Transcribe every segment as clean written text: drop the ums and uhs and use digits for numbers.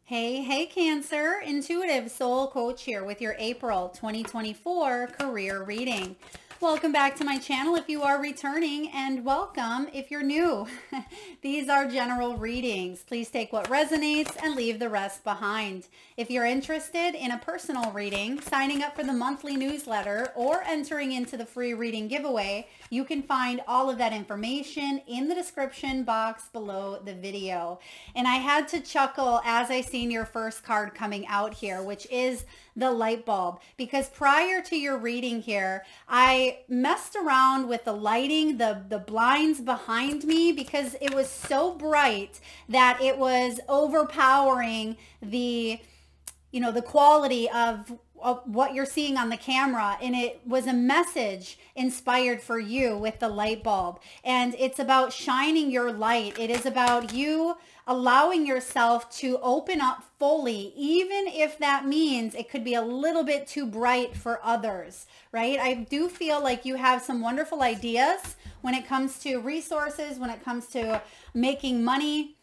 Hey, hey, Cancer. Intuitive Soul Coach here with your April 2024 career reading. Welcome back to my channel if you are returning, and welcome if you're new. These are general readings. Please take what resonates and leave the rest behind. If you're interested in a personal reading, signing up for the monthly newsletter, or entering into the free reading giveaway, you can find all of that information in the description box below the video. And I had to chuckle as I seen your first card coming out here, which is the light bulb, because prior to your reading here, I messed around with the lighting, the blinds behind me, because it was so bright that it was overpowering the quality of what you're seeing on the camera, and it was a message inspired for you with the light bulb. And it's about shining your light. It is about you allowing yourself to open up fully, even if that means it could be a little bit too bright for others, right? I do feel like you have some wonderful ideas when it comes to resources, when it comes to making money,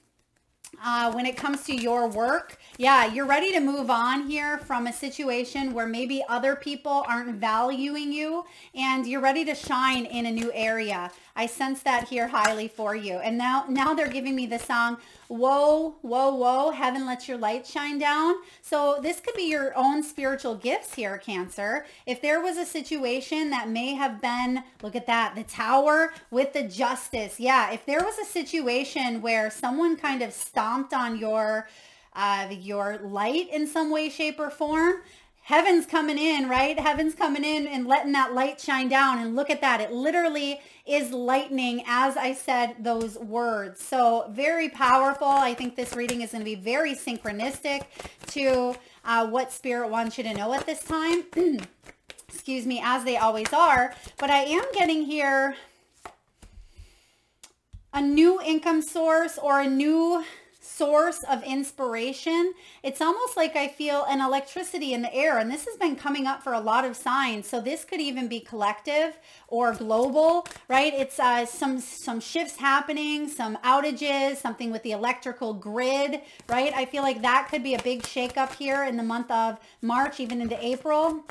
when it comes to your work. Yeah, you're ready to move on here from a situation where maybe other people aren't valuing you, and you're ready to shine in a new area. I sense that here highly for you. And now they're giving me the song, whoa, whoa, whoa, heaven lets your light shine down. So this could be your own spiritual gifts here, Cancer. If there was a situation that may have been, look at that, the Tower with the Justice. Yeah, if there was a situation where someone kind of stomped on your light in some way, shape, or form, heaven's coming in, right? Heaven's coming in and letting that light shine down. And look at that. It literally is lightning as I said those words. So very powerful. I think this reading is going to be very synchronistic to what Spirit wants you to know at this time. Excuse me, as they always are. But I am getting here a new income source or a new source of inspiration. It's almost like I feel an electricity in the air, and this has been coming up for a lot of signs. So this could even be collective or global, right? It's some shifts happening, some outages, something with the electrical grid, right? I feel like that could be a big shakeup here in the month of March, even into April.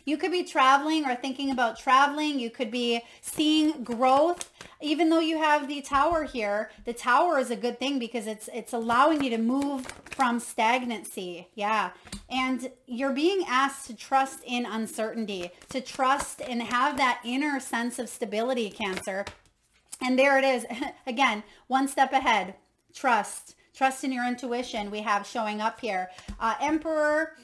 You could be traveling or thinking about traveling. You could be seeing growth. Even though you have the Tower here, the Tower is a good thing because it's allowing you to move from stagnancy. Yeah. And you're being asked to trust in uncertainty, to trust and have that inner sense of stability, Cancer. And there it is. Again, one step ahead. Trust. Trust in your intuition we have showing up here. Emperor.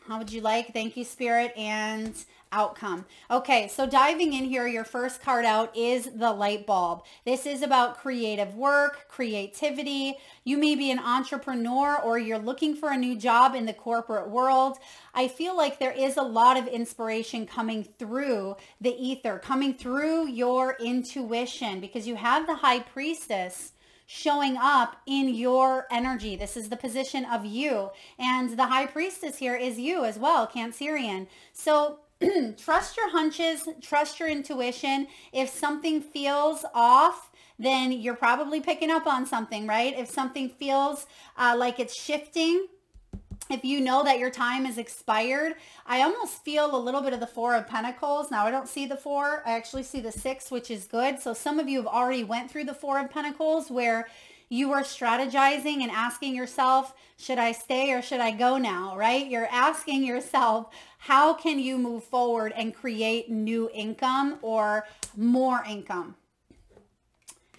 How would you like? Thank you, Spirit, and outcome. Okay, so diving in here, your first card out is the light bulb. This is about creative work, creativity. You may be an entrepreneur or you're looking for a new job in the corporate world. I feel like there is a lot of inspiration coming through the ether, coming through your intuition, because you have the High Priestess showing up in your energy. This is the position of you. And the High Priestess here is you as well, Cancerian. So trust your hunches, trust your intuition. If something feels off, then you're probably picking up on something, right? If something feels like it's shifting, if you know that your time is expired, I almost feel a little bit of the Four of Pentacles. Now, I don't see the 4. I actually see the 6, which is good. So some of you have already went through the Four of Pentacles where you are strategizing and asking yourself, should I stay or should I go now, right? You're asking yourself, how can you move forward and create new income or more income?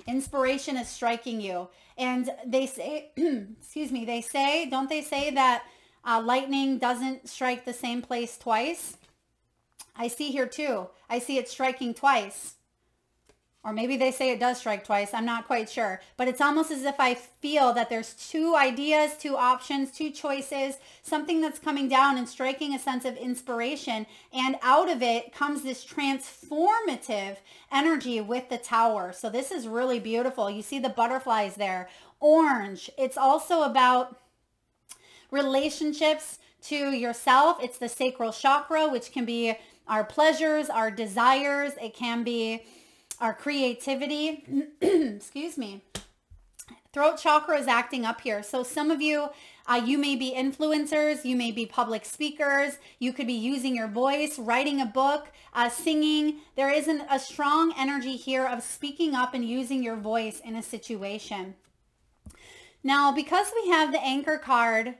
Inspiration is striking you. And they say, excuse me, don't they say that lightning doesn't strike the same place twice? I see here too. I see it striking twice. Or maybe they say it does strike twice. I'm not quite sure. But it's almost as if I feel that there's two ideas, two options, two choices, something that's coming down and striking a sense of inspiration. And out of it comes this transformative energy with the Tower. So this is really beautiful. You see the butterflies there. Orange. It's also about relationships to yourself. It's the sacral chakra, which can be our pleasures, our desires. It can be our creativity. Excuse me. Throat chakra is acting up here. So some of you, you may be influencers, you may be public speakers, you could be using your voice, writing a book, singing. There is a strong energy here of speaking up and using your voice in a situation. Now, because we have the Anchor card,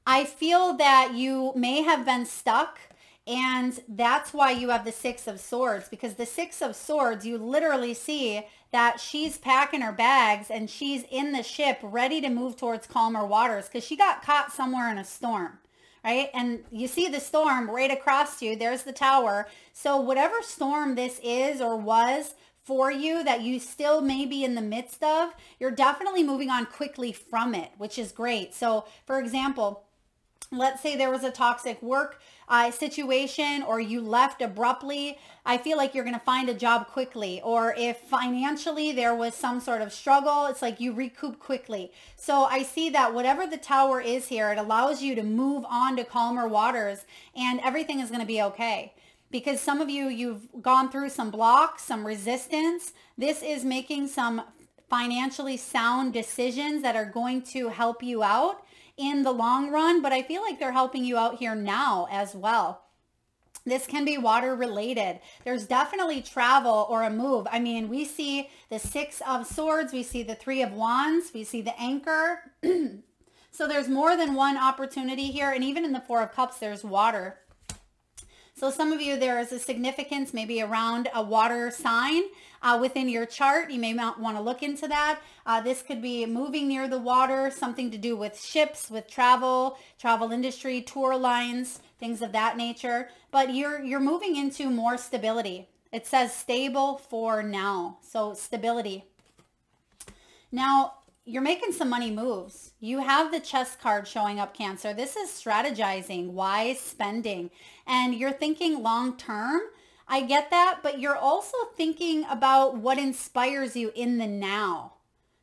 I feel that you may have been stuck, and that's why you have the Six of Swords, because the Six of Swords, you literally see that she's packing her bags and she's in the ship ready to move towards calmer waters because she got caught somewhere in a storm, right? And you see the storm right across you. There's the tower. So whatever storm this is or was for you that you still may be in the midst of, you're definitely moving on quickly from it, which is great. So for example, let's say there was a toxic work situation, or you left abruptly. I feel like you're going to find a job quickly. Or if financially there was some sort of struggle, it's like you recoup quickly. So I see that whatever the tower is here, it allows you to move on to calmer waters, and everything is going to be okay. Because some of you, you've gone through some blocks, some resistance. This is making some financially sound decisions that are going to help you out in the long run, but I feel like they're helping you out here now as well. This can be water related. There's definitely travel or a move. I mean, we see the Six of Swords, we see the Three of Wands, we see the Anchor. So there's more than one opportunity here, and even in the Four of Cups, there's water. So some of you, there is a significance maybe around a water sign within your chart. You may not want to look into that. This could be moving near the water, something to do with ships, with travel industry, tour lines, things of that nature. But you're moving into more stability. It says stable for now. So stability. Now, you're making some money moves. You have the Chess card showing up, Cancer. This is strategizing, wise spending, and you're thinking long term. I get that, but you're also thinking about what inspires you in the now.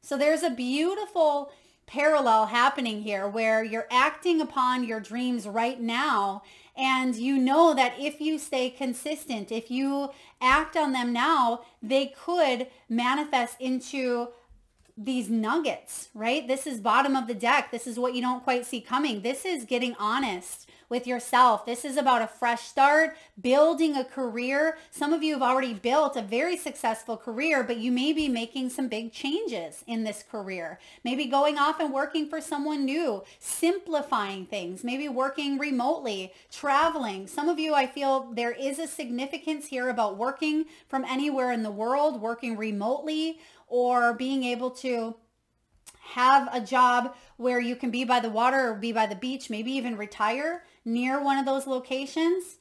So there's a beautiful parallel happening here where you're acting upon your dreams right now, and you know that if you stay consistent, if you act on them now, they could manifest into these nuggets, right? This is bottom of the deck. This is what you don't quite see coming. This is getting honest with yourself. This is about a fresh start, building a career. Some of you have already built a very successful career, but you may be making some big changes in this career. Maybe going off and working for someone new, simplifying things, maybe working remotely, traveling. Some of you, I feel there is a significance here about working from anywhere in the world, working remotely, or being able to have a job where you can be by the water or be by the beach, maybe even retire near one of those locations.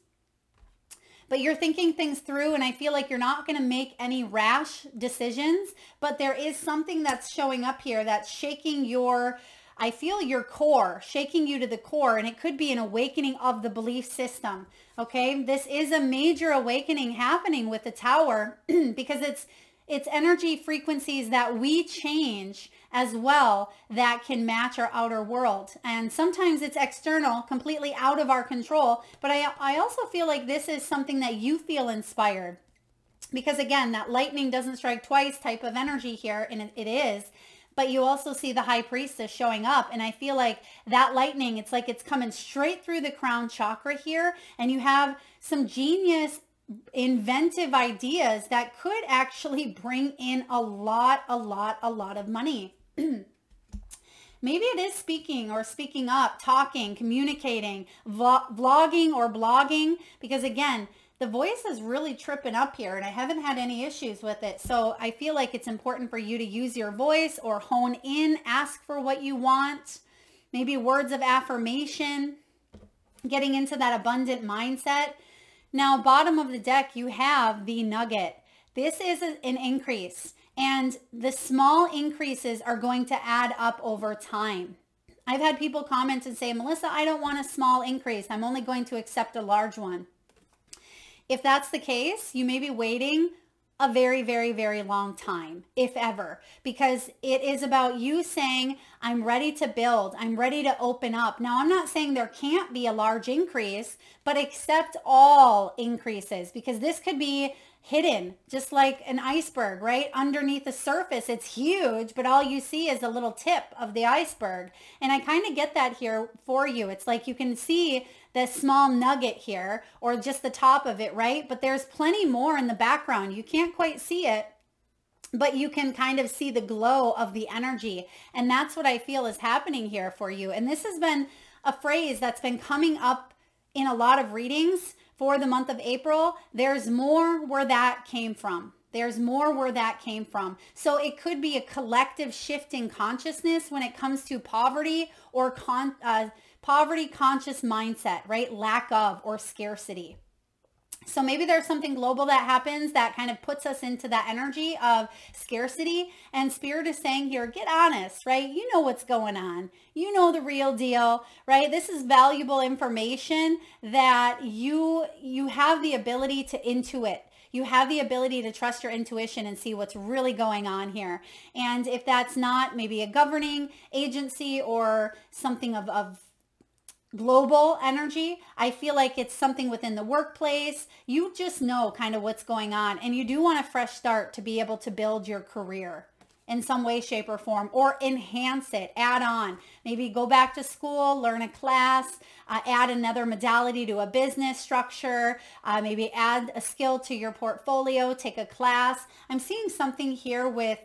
But you're thinking things through, and I feel like you're not going to make any rash decisions, but there is something that's showing up here that's shaking your, I feel your core, shaking you to the core, and it could be an awakening of the belief system. Okay, this is a major awakening happening with the Tower because it's energy frequencies that we change as well that can match our outer world. And sometimes it's external, completely out of our control. But I also feel like this is something that you feel inspired. Because again, that lightning doesn't strike twice type of energy here, and it is. But you also see the High Priestess showing up. And I feel like that lightning, it's like it's coming straight through the crown chakra here. And you have some genius inventive ideas that could actually bring in a lot of money. Maybe it is speaking or speaking up, talking, communicating, vlogging or blogging, because again, the voice is really tripping up here and I haven't had any issues with it. So I feel like it's important for you to use your voice or hone in, ask for what you want, maybe words of affirmation, getting into that abundant mindset. Now, bottom of the deck, you have the Nugget. This is an increase, and the small increases are going to add up over time. I've had people comment and say, Melissa, I don't want a small increase. I'm only going to accept a large one. If that's the case, you may be waiting a very long time, if ever, because it is about you saying, I'm ready to build, I'm ready to open up. Now, I'm not saying there can't be a large increase, but accept all increases, because this could be hidden, just like an iceberg, right? Underneath the surface, it's huge, but all you see is a little tip of the iceberg. And I kind of get that here for you. It's like you can see the small nugget here, or just the top of it, right? But there's plenty more in the background. You can't quite see it, but you can kind of see the glow of the energy. And that's what I feel is happening here for you. And this has been a phrase that's been coming up in a lot of readings for the month of April. There's more where that came from. There's more where that came from. So it could be a collective shift in consciousness when it comes to poverty or poverty conscious mindset, right? Lack of or scarcity. So maybe there's something global that happens that kind of puts us into that energy of scarcity, and Spirit is saying here, get honest, right? You know what's going on. You know the real deal, right? This is valuable information that you have the ability to intuit. You have the ability to trust your intuition and see what's really going on here. And if that's not maybe a governing agency or something of global energy, I feel like it's something within the workplace. You just know kind of what's going on, and you do want a fresh start to be able to build your career in some way, shape, or form, or enhance it, add on. Maybe go back to school, learn a class, add another modality to a business structure, maybe add a skill to your portfolio, take a class. I'm seeing something here with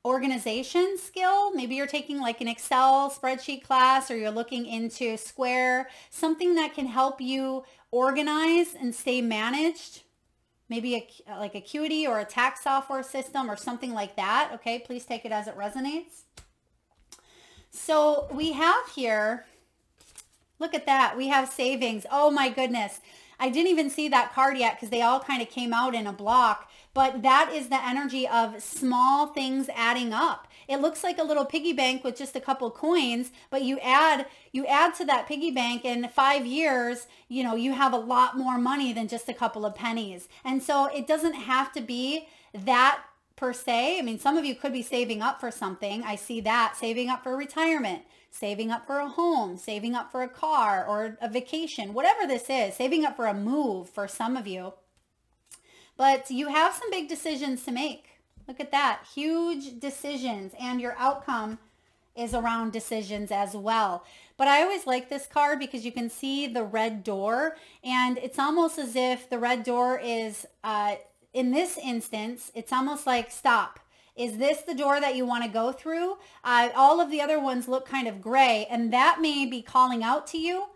organization skill. Maybe you're taking like an Excel spreadsheet class, or you're looking into Square, something that can help you organize and stay managed. Maybe like Acuity or a tax software system or something like that. Okay, please take it as it resonates. So we have here, look at that. We have savings. Oh my goodness. I didn't even see that card yet because they all kind of came out in a block, but that is the energy of small things adding up. It looks like a little piggy bank with just a couple coins, but you add to that piggy bank in 5 years, you know, you have a lot more money than just a couple of pennies. And so it doesn't have to be that per se. I mean, some of you could be saving up for something. I see that, saving up for retirement, saving up for a home, saving up for a car or a vacation, whatever this is, saving up for a move for some of you. But you have some big decisions to make. Look at that, huge decisions, and your outcome is around decisions as well. But I always like this card because you can see the red door, and it's almost as if the red door is, in this instance, it's almost like stop. Is this the door that you want to go through? All of the other ones look kind of gray, and that may be calling out to you.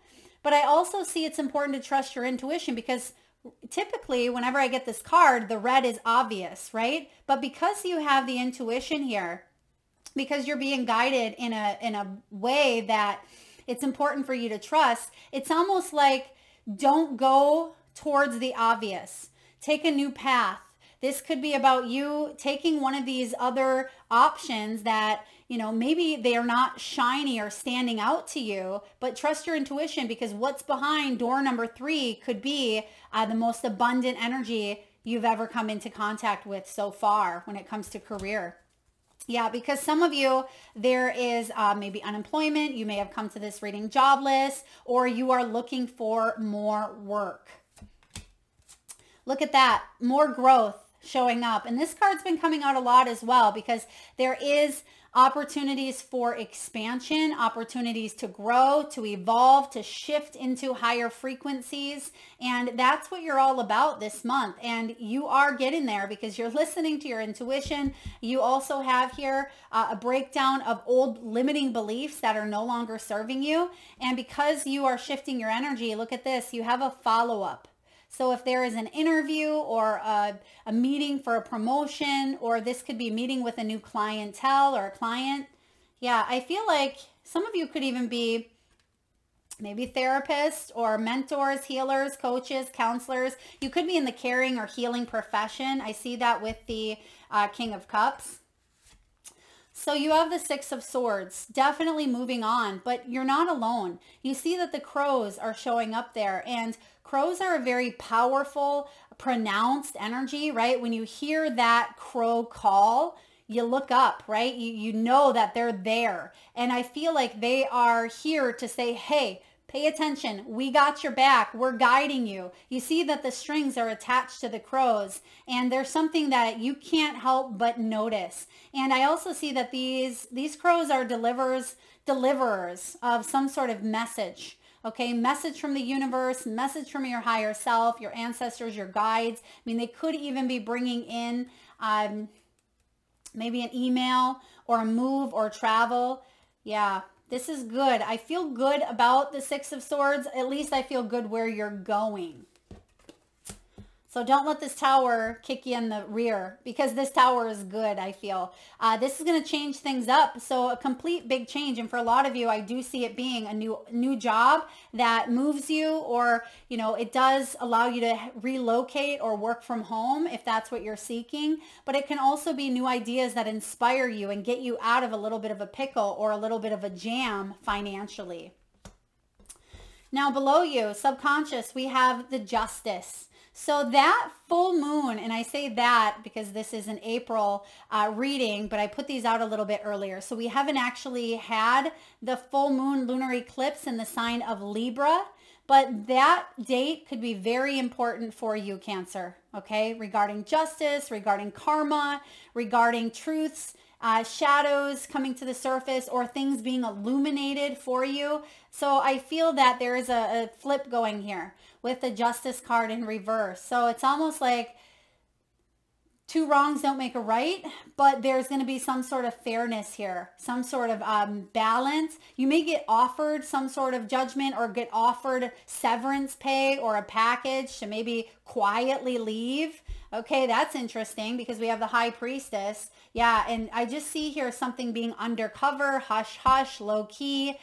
But I also see it's important to trust your intuition, because typically whenever I get this card, the red is obvious, right? But because you have the intuition here, because you're being guided in a way that it's important for you to trust, it's almost like don't go towards the obvious. Take a new path. This could be about you taking one of these other options that, you know, maybe they are not shiny or standing out to you, but trust your intuition, because what's behind door number 3 could be the most abundant energy you've ever come into contact with so far when it comes to career. Yeah, because some of you, there is maybe unemployment. You may have come to this reading jobless, or you are looking for more work. Look at that, more growth showing up. And this card's been coming out a lot as well, because there is opportunities for expansion, opportunities to grow, to evolve, to shift into higher frequencies. And that's what you're all about this month. And you are getting there because you're listening to your intuition. You also have here a breakdown of old limiting beliefs that are no longer serving you. And because you are shifting your energy, look at this, you have a follow-up. So if there is an interview or a meeting for a promotion, or this could be meeting with a new clientele or a client. Yeah, I feel like some of you could even be maybe therapists or mentors, healers, coaches, counselors. You could be in the caring or healing profession. I see that with the King of Cups. So you have the Six of Swords, definitely moving on, but you're not alone. You see that the crows are showing up there, and crows are a very powerful, pronounced energy, right? When you hear that crow call, you look up, right? You know that they're there. And I feel like they are here to say, hey, Pay attention. We got your back. We're guiding you. You see that the strings are attached to the crows, and there's something that you can't help but notice. And I also see that these crows are deliverers of some sort of message. Okay, message from the universe, message from your higher self, your ancestors, your guides. I mean, they could even be bringing in maybe an email or a move or travel. Yeah, this is good. I feel good about the Six of Swords. At least I feel good where you're going. So don't let this tower kick you in the rear, because this tower is good, I feel. This is going to change things up. So a complete big change. And for a lot of you, I do see it being a new job that moves you, or, you know, it does allow you to relocate or work from home if that's what you're seeking. But it can also be new ideas that inspire you and get you out of a little bit of a pickle or a little bit of a jam financially. Now below you, subconscious, we have the Justice. So that full moon, and I say that because this is an April reading, but I put these out a little bit earlier. So we haven't actually had the full moon lunar eclipse in the sign of Libra, but that date could be very important for you, Cancer, okay? Regarding justice, regarding karma, regarding truths, shadows coming to the surface, or things being illuminated for you. So I feel that there is a flip going here with the Justice card in reverse. So it's almost like two wrongs don't make a right, but there's going to be some sort of fairness here, some sort of balance. You may get offered some sort of judgment or get offered severance pay or a package to maybe quietly leave. Okay, that's interesting because we have the High Priestess. Yeah, and I just see here something being undercover, hush, hush, low key.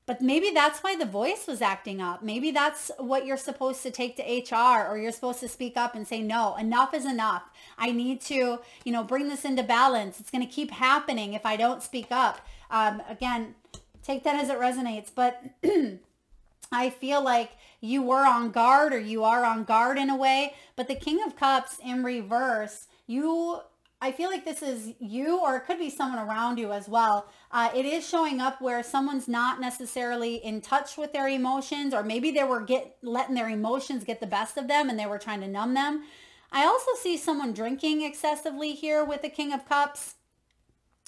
But maybe that's why the voice was acting up. Maybe that's what you're supposed to take to HR, or you're supposed to speak up and say, no, enough is enough. I need to, you know, bring this into balance. It's going to keep happening if I don't speak up. Again, take that as it resonates. But I feel like you were on guard, or you are on guard in a way. But the King of Cups in reverse, I feel like this is you, or it could be someone around you as well. It is showing up where someone's not necessarily in touch with their emotions, or maybe they were letting their emotions get the best of them and they were trying to numb them. I also see someone drinking excessively here with the King of Cups.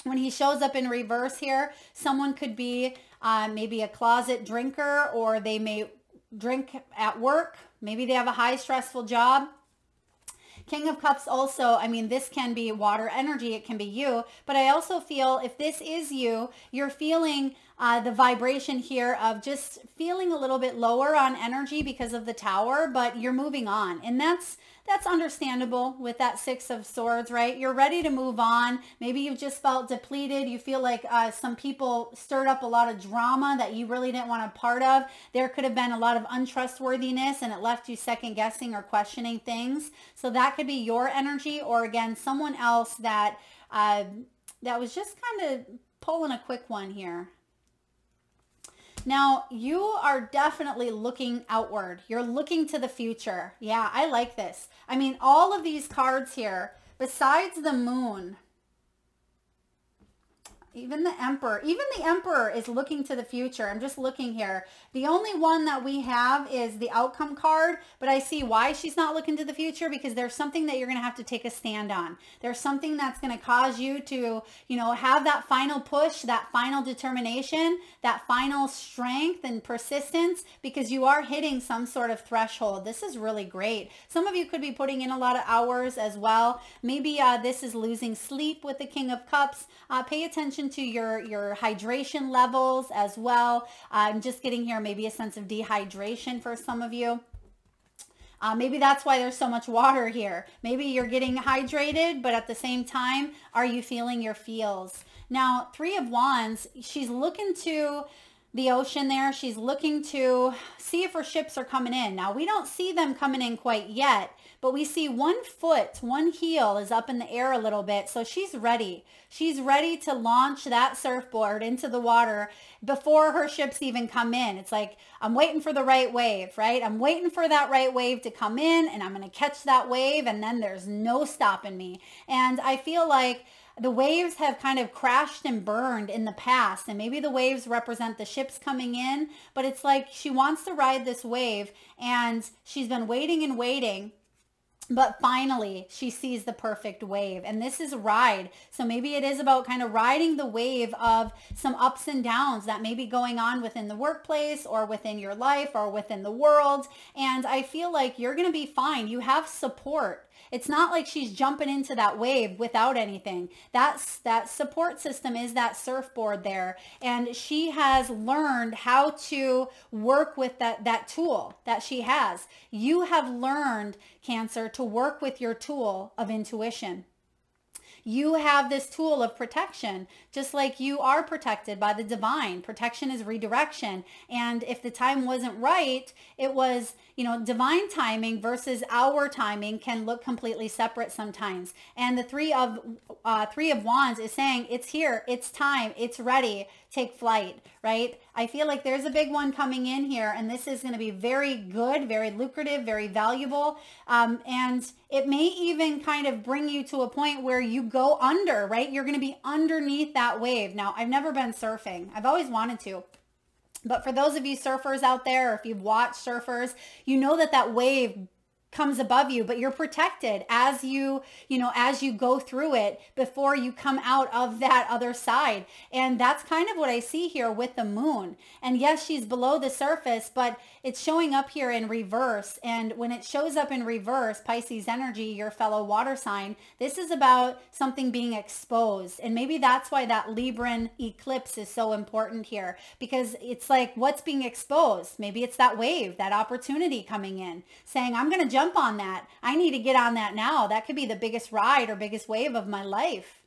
When he shows up in reverse here, someone could be maybe a closet drinker, or they may drink at work. Maybe they have a high stressful job. King of Cups also, I mean, this can be water energy. It can be you. But I also feel if this is you, you're feeling the vibration here of just feeling a little bit lower on energy because of the Tower, but you're moving on. And that's understandable with that Six of Swords, right? You're ready to move on. Maybe you've just felt depleted. You feel like some people stirred up a lot of drama that you really didn't want a part of. There could have been a lot of untrustworthiness, and it left you second guessing or questioning things. So that could be your energy, or again, someone else that was just kind of pulling a quick one here. Now, you are definitely looking outward. You're looking to the future. Yeah, I like this. I mean, all of these cards here, besides the Moon, even the Emperor is looking to the future. I'm just looking here. The only one that we have is the Outcome card, but I see why she's not looking to the future, because there's something that you're going to have to take a stand on. There's something that's going to cause you to, you know, have that final push, that final determination, that final strength and persistence, because you are hitting some sort of threshold. This is really great. Some of you could be putting in a lot of hours as well. Maybe this is losing sleep with the King of Cups. Pay attention to your hydration levels as well. I'm just getting here maybe a sense of dehydration for some of you. Maybe that's why there's so much water here. Maybe you're getting hydrated, but at the same time, are you feeling your feels? Now, Three of Wands, she's looking to the ocean there. She's looking to see if her ships are coming in. Now, we don't see them coming in quite yet, but we see one foot, one heel is up in the air a little bit. So she's ready. She's ready to launch that surfboard into the water before her ships even come in. It's like, I'm waiting for the right wave, right? I'm waiting for that right wave to come in, and I'm going to catch that wave, and then there's no stopping me. And I feel like the waves have kind of crashed and burned in the past, and maybe the waves represent the ships coming in, but it's like she wants to ride this wave and she's been waiting and waiting. But finally, she sees the perfect wave. And this is ride. So maybe it is about kind of riding the wave of some ups and downs that may be going on within the workplace or within your life or within the world. And I feel like you're going to be fine. You have support. It's not like she's jumping into that wave without anything. That support system is that surfboard there. And she has learned how to work with that tool that she has. You have learned, Cancer, to work with your tool of intuition. You have this tool of protection, just like you are protected by the divine. Protection is redirection. And if the time wasn't right, it was, divine timing versus our timing can look completely separate sometimes. And the Three of Wands is saying, it's here, it's time, it's ready, take flight, right? I feel like there's a big one coming in here, and this is going to be very good, very lucrative, very valuable. And it may even kind of bring you to a point where you go under, right? You're going to be underneath that wave. Now, I've never been surfing. I've always wanted to. But for those of you surfers out there, or if you've watched surfers, you know that wave comes above you, but you're protected as you go through it before you come out of that other side. And that's kind of what I see here with the moon. And yes, she's below the surface, but it's showing up here in reverse. And when it shows up in reverse, Pisces energy, your fellow water sign, this is about something being exposed. And maybe that's why that Libran eclipse is so important here, because it's like, what's being exposed? Maybe it's that wave, that opportunity coming in, saying, I'm going to jump on that. I need to get on that now. That could be the biggest ride or biggest wave of my life.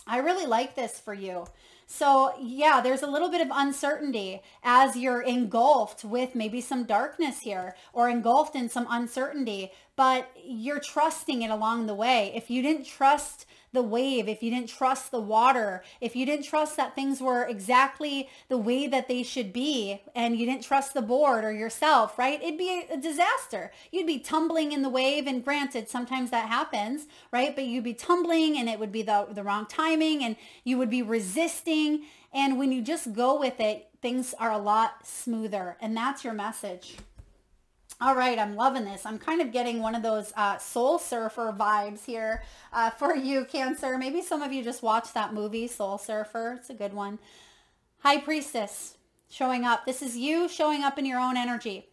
I really like this for you. So yeah, there's a little bit of uncertainty as you're engulfed with maybe some darkness here, or engulfed in some uncertainty, but you're trusting it along the way. If you didn't trust the wave, if you didn't trust the water, if you didn't trust that things were exactly the way that they should be, and you didn't trust the board or yourself, right? It'd be a disaster. You'd be tumbling in the wave, and granted, sometimes that happens, right? But you'd be tumbling, and it would be the wrong timing, and you would be resisting. And when you just go with it, things are a lot smoother. And that's your message. All right, I'm loving this. I'm kind of getting one of those soul surfer vibes here for you, Cancer. Maybe some of you just watched that movie, Soul Surfer. It's a good one. High Priestess showing up. This is you showing up in your own energy.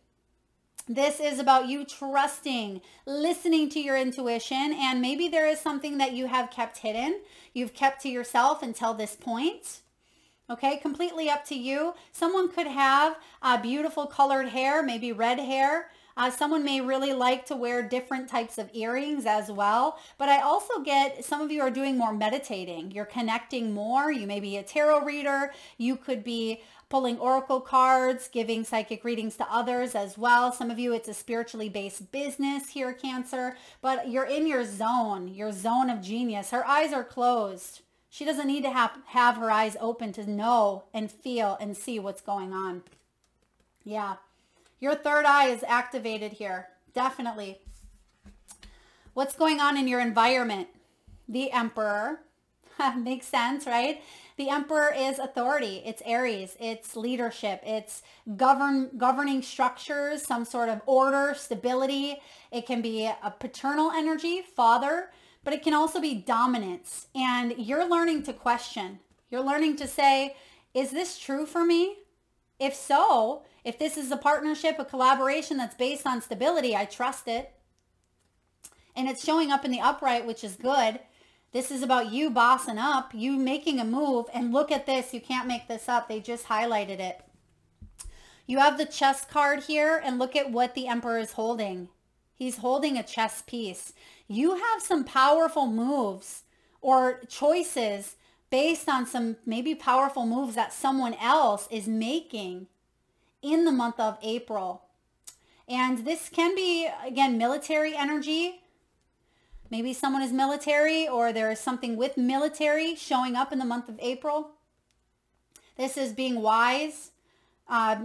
This is about you trusting, listening to your intuition, and maybe there is something that you have kept hidden. You've kept to yourself until this point. Okay, completely up to you. Someone could have beautiful colored hair, maybe red hair. Someone may really like to wear different types of earrings as well. But I also get some of you are doing more meditating. You're connecting more. You may be a tarot reader. You could be pulling oracle cards, giving psychic readings to others as well. Some of you, it's a spiritually based business here, Cancer. But you're in your zone of genius. Her eyes are closed. She doesn't need to have her eyes open to know and feel and see what's going on. Yeah. Your third eye is activated here. Definitely. What's going on in your environment? The Emperor. Makes sense, right? The Emperor is authority. It's Aries. It's leadership. It's governing structures, some sort of order, stability. It can be a paternal energy, father. But it can also be dominance, and you're learning to question. You're learning to say, is this true for me? If so, if this is a partnership, a collaboration that's based on stability, I trust it. And it's showing up in the upright, which is good. This is about you bossing up, you making a move, and look at this. You can't make this up. They just highlighted it. You have the chess card here, and look at what the Emperor is holding. He's holding a chess piece. You have some powerful moves or choices based on some maybe powerful moves that someone else is making in the month of April. And this can be, again, military energy. Maybe someone is military, or there is something with military showing up in the month of April. This is being wise.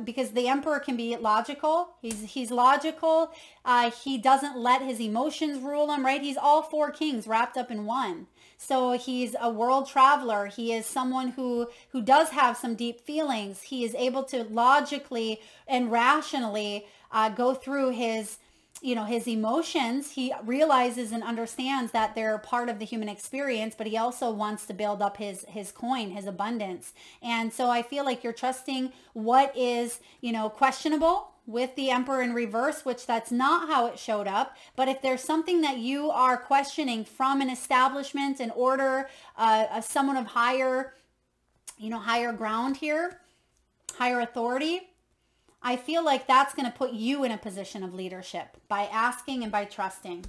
Because the Emperor can be logical. He's logical. He doesn't let his emotions rule him, right? He's all four kings wrapped up in one. So he's a world traveler. He is someone who does have some deep feelings. He is able to logically and rationally go through his his emotions. He realizes and understands that they're part of the human experience, but he also wants to build up his coin, his abundance. And so I feel like you're trusting what is, questionable with the Emperor in reverse, which that's not how it showed up. But if there's something that you are questioning from an establishment, an order, someone of higher, higher ground here, higher authority, I feel like that's going to put you in a position of leadership by asking and by trusting.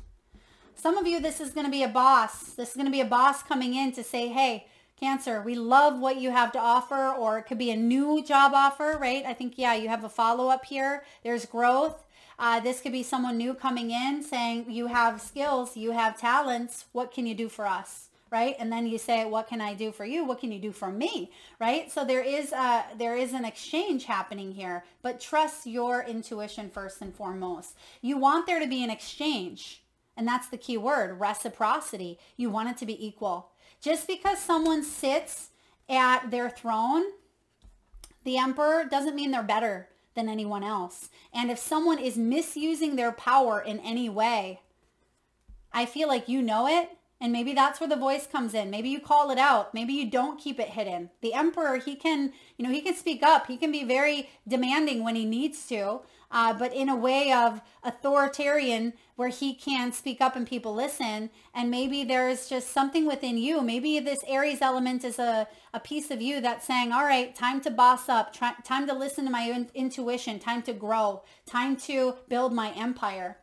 Some of you, this is going to be a boss. This is going to be a boss coming in to say, hey, Cancer, we love what you have to offer, or it could be a new job offer, right? I think, yeah, you have a follow-up here. There's growth. This could be someone new coming in saying, you have skills, you have talents. What can you do for us? Right? And then you say, what can I do for you? What can you do for me? Right? So there is an exchange happening here, but trust your intuition first and foremost. You want there to be an exchange, and that's the key word, reciprocity. You want it to be equal. Just because someone sits at their throne, the Emperor, doesn't mean they're better than anyone else. And if someone is misusing their power in any way, I feel like you know it. And maybe that's where the voice comes in. Maybe you call it out. Maybe you don't keep it hidden. The Emperor, he can speak up. He can be very demanding when he needs to, but in a way of authoritarian where he can speak up and people listen. And maybe there's just something within you. Maybe this Aries element is a piece of you that's saying, all right, time to boss up, time to listen to my intuition, time to grow, time to build my empire.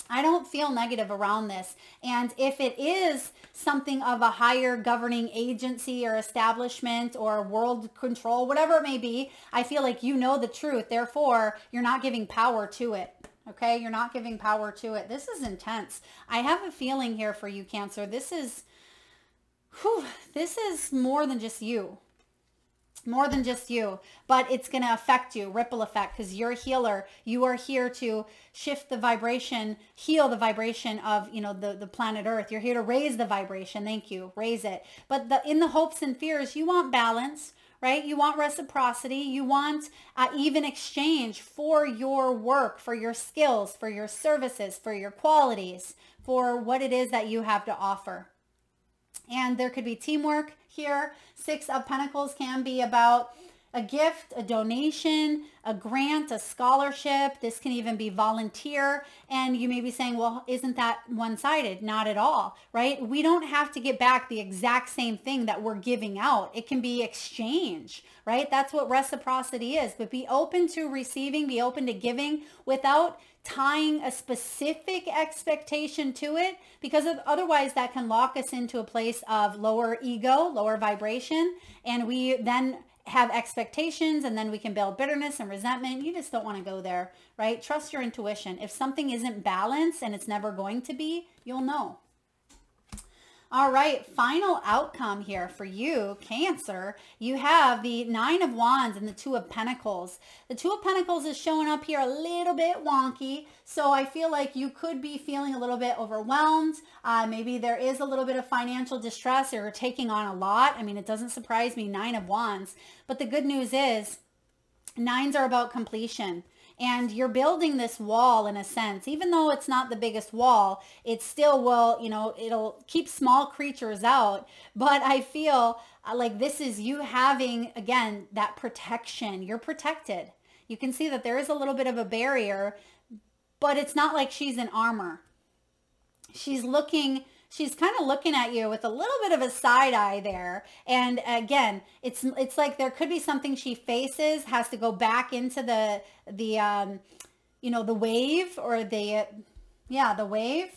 I don't feel negative around this. And if it is something of a higher governing agency or establishment or world control, whatever it may be, I feel like you know the truth. Therefore, you're not giving power to it. Okay? You're not giving power to it. This is intense. I have a feeling here for you, Cancer. This is more than just you. More than just you, but it's going to affect you, ripple effect, because you're a healer. You are here to shift the vibration, heal the vibration of, the planet Earth. You're here to raise the vibration. Thank you. Raise it. But in the hopes and fears, you want balance, right? You want reciprocity. You want even exchange for your work, for your skills, for your services, for your qualities, for what it is that you have to offer. And there could be teamwork here. 6 of Pentacles can be about a gift, a donation, a grant, a scholarship. This can even be volunteer. And you may be saying, well, isn't that one-sided? Not at all, right? We don't have to get back the exact same thing that we're giving out. It can be exchange, right? That's what reciprocity is. But be open to receiving, be open to giving without tying a specific expectation to it, because otherwise that can lock us into a place of lower ego, lower vibration, and we then have expectations, and then we can build bitterness and resentment. You just don't want to go there, right? Trust your intuition. If something isn't balanced, and it's never going to be, you'll know. All right, final outcome here for you, Cancer. You have the 9 of Wands and the 2 of Pentacles. The 2 of Pentacles is showing up here a little bit wonky, so I feel like you could be feeling a little bit overwhelmed. Maybe there is a little bit of financial distress, or you're taking on a lot. I mean, it doesn't surprise me, 9 of Wands. But the good news is 9s are about completion. And you're building this wall in a sense. Even though it's not the biggest wall, it still will, it'll keep small creatures out. But I feel like this is you having, again, that protection. You're protected. You can see that there is a little bit of a barrier, but it's not like she's in armor. She's kind of looking at you with a little bit of a side eye there. And again, it's like there could be something she faces, has to go back into the wave, or the wave.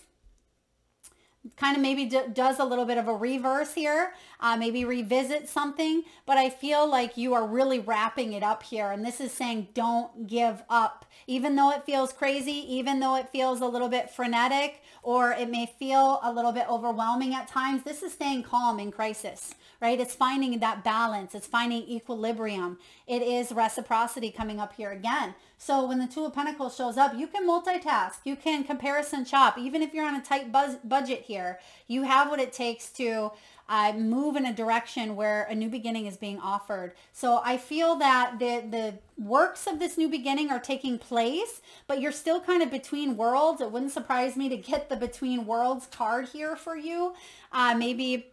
Kind of maybe does a little bit of a reverse here, maybe revisit something, but I feel like you are really wrapping it up here. And this is saying, don't give up, even though it feels crazy, even though it feels a little bit frenetic, or it may feel a little bit overwhelming at times. This is staying calm in crisis, right? It's finding that balance. It's finding equilibrium. It is reciprocity coming up here again. So when the Two of Pentacles shows up, you can multitask. You can comparison shop. Even if you're on a tight budget here, you have what it takes to move in a direction where a new beginning is being offered. So I feel that the works of this new beginning are taking place, but you're still kind of between worlds. It wouldn't surprise me to get the between worlds card here for you. Maybe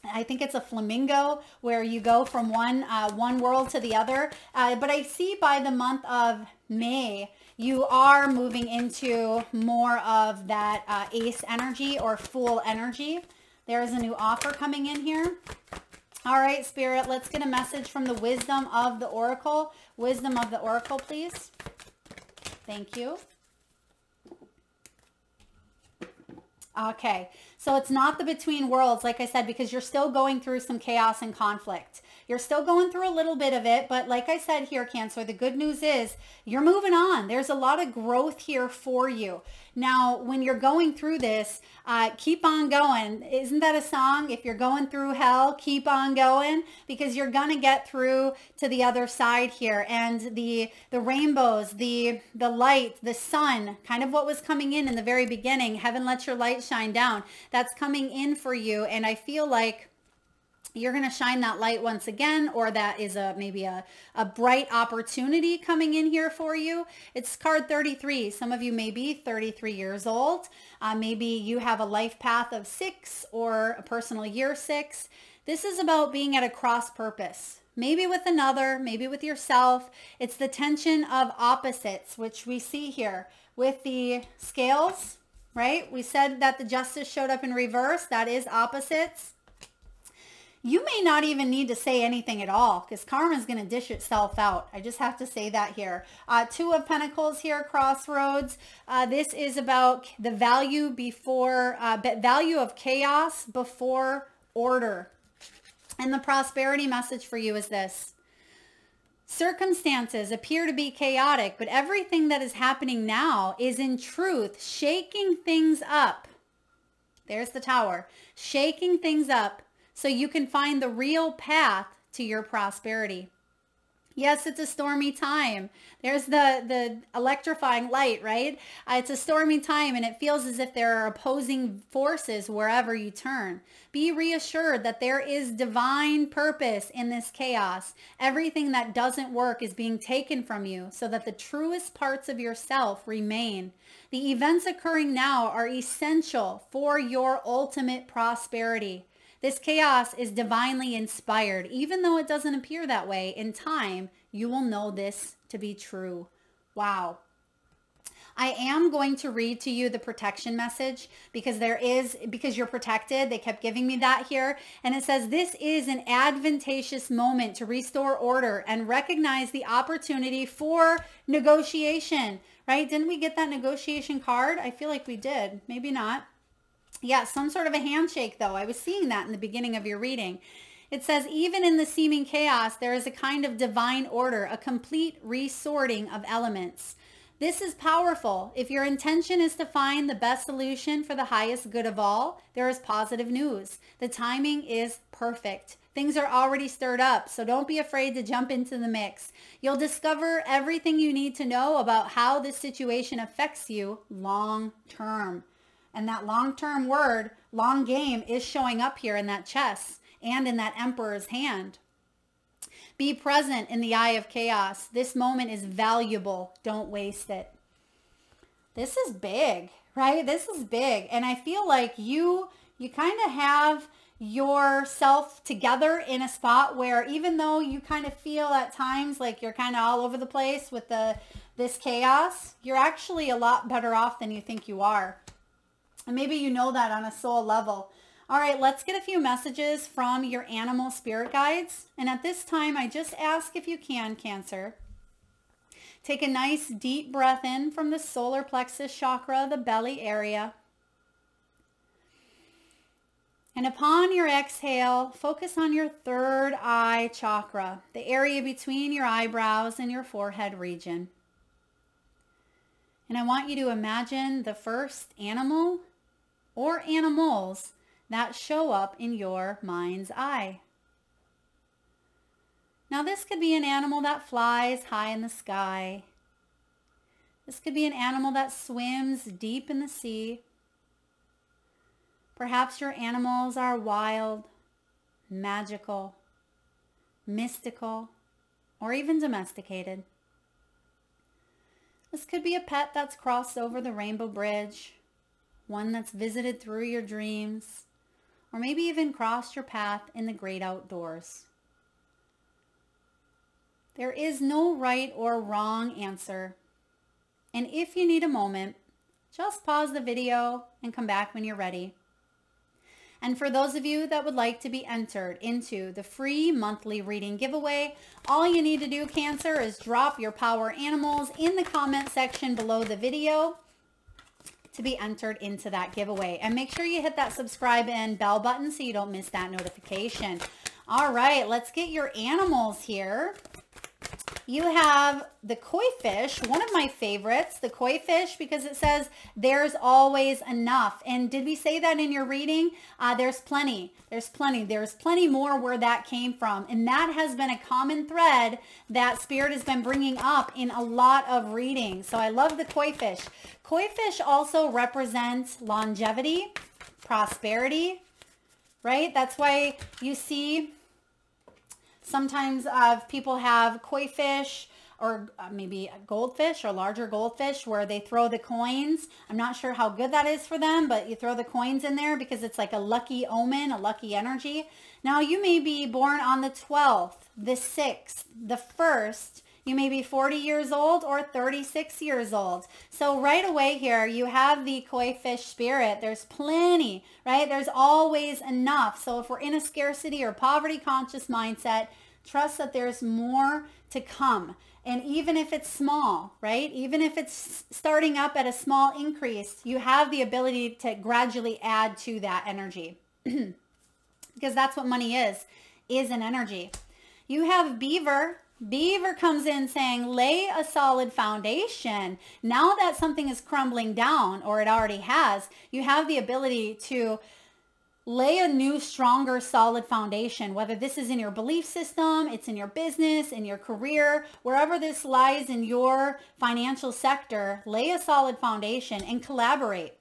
I think it's a flamingo where you go from one world to the other. But I see by the month of May, you are moving into more of that ace energy or fool energy. There's a new offer coming in here. All right, Spirit, let's get a message from the wisdom of the oracle. Wisdom of the oracle, please. Thank you. Okay, so it's not the between worlds, like I said, because you're still going through some chaos and conflict. You're still going through a little bit of it, but like I said here, Cancer, the good news is you're moving on. There's a lot of growth here for you. Now, when you're going through this, keep on going. Isn't that a song? If you're going through hell, keep on going, because you're going to get through to the other side here. And the rainbows, the light, the sun, kind of what was coming in the very beginning, heaven let your light shine down. That's coming in for you. And I feel like you're going to shine that light once again, or that is maybe a bright opportunity coming in here for you. It's card 33. Some of you may be 33 years old. Maybe you have a life path of 6 or a personal year 6. This is about being at a cross purpose. Maybe with another, maybe with yourself. It's the tension of opposites, which we see here with the scales, right? We said that the justice showed up in reverse. That is opposites. You may not even need to say anything at all, because karma is going to dish itself out. I just have to say that here. Two of Pentacles here, crossroads. This is about the value of chaos before order. And the prosperity message for you is this. Circumstances appear to be chaotic, but everything that is happening now is in truth shaking things up. There's the Tower. Shaking things up, so you can find the real path to your prosperity. Yes, it's a stormy time. There's the electrifying light, right? It's a stormy time, and it feels as if there are opposing forces wherever you turn. Be reassured that there is divine purpose in this chaos. Everything that doesn't work is being taken from you so that the truest parts of yourself remain. The events occurring now are essential for your ultimate prosperity. This chaos is divinely inspired. Even though it doesn't appear that way, in time, you will know this to be true. Wow. I am going to read to you the protection message because you're protected. They kept giving me that here. And it says, this is an advantageous moment to restore order and recognize the opportunity for negotiation, right? Didn't we get that negotiation card? I feel like we did. Maybe not. Yeah, some sort of a handshake, though. I was seeing that in the beginning of your reading. It says, even in the seeming chaos, there is a kind of divine order, a complete resorting of elements. This is powerful. If your intention is to find the best solution for the highest good of all, there is positive news. The timing is perfect. Things are already stirred up, so don't be afraid to jump into the mix. You'll discover everything you need to know about how this situation affects you long term. And that long-term word, long game, is showing up here in that chess and in that Emperor's hand. Be present in the eye of chaos. This moment is valuable. Don't waste it. This is big, right? This is big. And I feel like you kind of have yourself together in a spot where, even though you kind of feel at times like you're kind of all over the place with this chaos, you're actually a lot better off than you think you are. And maybe you know that on a soul level. All right, let's get a few messages from your animal spirit guides. And at this time, I just ask, if you can, Cancer, take a nice deep breath in from the solar plexus chakra, the belly area. And upon your exhale, focus on your third eye chakra, the area between your eyebrows and your forehead region. And I want you to imagine the first animal or animals that show up in your mind's eye. Now, this could be an animal that flies high in the sky. This could be an animal that swims deep in the sea. Perhaps your animals are wild, magical, mystical, or even domesticated. This could be a pet that's crossed over the rainbow bridge, one that's visited through your dreams, or maybe even crossed your path in the great outdoors. There is no right or wrong answer. And if you need a moment, just pause the video and come back when you're ready. And for those of you that would like to be entered into the free monthly reading giveaway, all you need to do, Cancer, is drop your power animals in the comment section below the video to be entered into that giveaway. And make sure you hit that subscribe and bell button so you don't miss that notification. All right, let's get your animals here. You have the koi fish, one of my favorites, the koi fish, because it says there's always enough. And did we say that in your reading? There's plenty. There's plenty more where that came from. And that has been a common thread that Spirit has been bringing up in a lot of readings. So I love the koi fish. Koi fish also represents longevity, prosperity, right? That's why you see sometimes people have koi fish or maybe a goldfish or larger goldfish where they throw the coins. I'm not sure how good that is for them, but you throw the coins in there because it's like a lucky omen, a lucky energy. Now you may be born on the 12th, the 6th, the 1st. You may be 40 years old or 36 years old. So right away here, you have the koi fish spirit. There's plenty, right? There's always enough. So if we're in a scarcity or poverty conscious mindset, trust that there's more to come. And even if it's small, right? Even if it's starting up at a small increase, you have the ability to gradually add to that energy. Because that's what money is an energy. You have beaver. Beaver comes in saying, lay a solid foundation. Now that something is crumbling down, or it already has, you have the ability to lay a new, stronger, solid foundation, whether this is in your belief system, it's in your business, in your career, wherever this lies in your financial sector, lay a solid foundation and collaborate.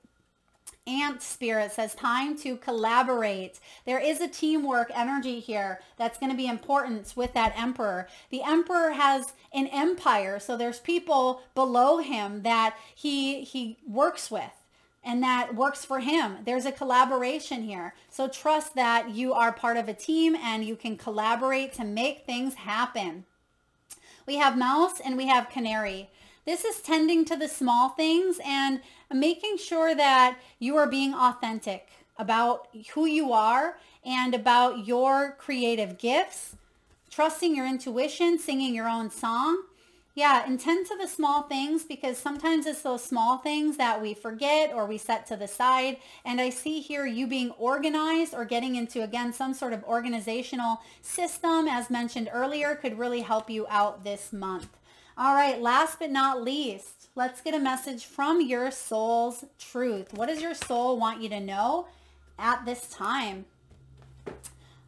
Ant spirit says time to collaborate. There is a teamwork energy here that's going to be important with that emperor. The emperor has an empire, so there's people below him that he works with and that works for him. There's a collaboration here. So trust that you are part of a team and you can collaborate to make things happen. We have mouse and we have canary. This is tending to the small things and making sure that you are being authentic about who you are and about your creative gifts, trusting your intuition, singing your own song. Yeah, and tend to the small things because sometimes it's those small things that we forget or we set to the side. And I see here you being organized or getting into, again, some sort of organizational system, as mentioned earlier, could really help you out this month. All right, last but not least, let's get a message from your soul's truth. What does your soul want you to know at this time?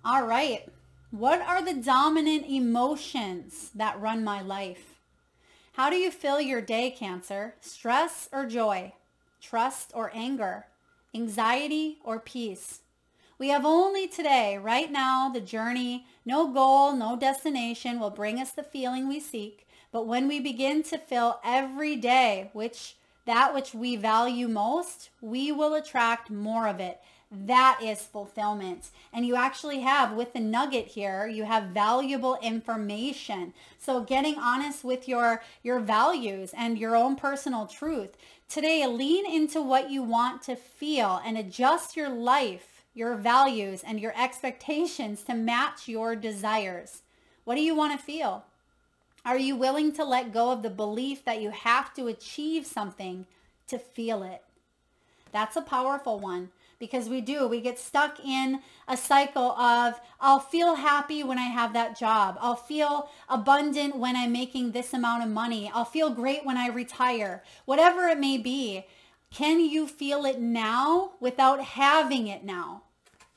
All right, what are the dominant emotions that run my life? How do you fill your day, Cancer? Stress or joy? Trust or anger? Anxiety or peace? We have only today, right now, the journey. No goal, no destination will bring us the feeling we seek. But when we begin to fill every day that which we value most, we will attract more of it. That is fulfillment. And you actually have, with the nugget here, you have valuable information. So getting honest with your values and your own personal truth. Today, lean into what you want to feel and adjust your life, your values, and your expectations to match your desires. What do you want to feel? Are you willing to let go of the belief that you have to achieve something to feel it? That's a powerful one because we get stuck in a cycle of, I'll feel happy when I have that job. I'll feel abundant when I'm making this amount of money. I'll feel great when I retire. Whatever it may be, can you feel it now without having it now?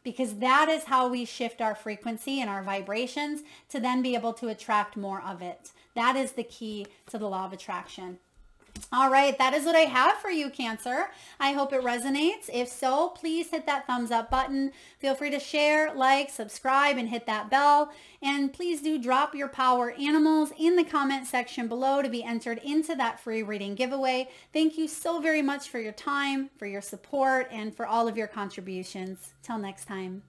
because that is how we shift our frequency and our vibrations to then be able to attract more of it. That is the key to the law of attraction. All right, that is what I have for you, Cancer. I hope it resonates. If so, please hit that thumbs up button. Feel free to share, like, subscribe, and hit that bell. And please do drop your power animals in the comment section below to be entered into that free reading giveaway. Thank you so very much for your time, for your support, and for all of your contributions. Till next time.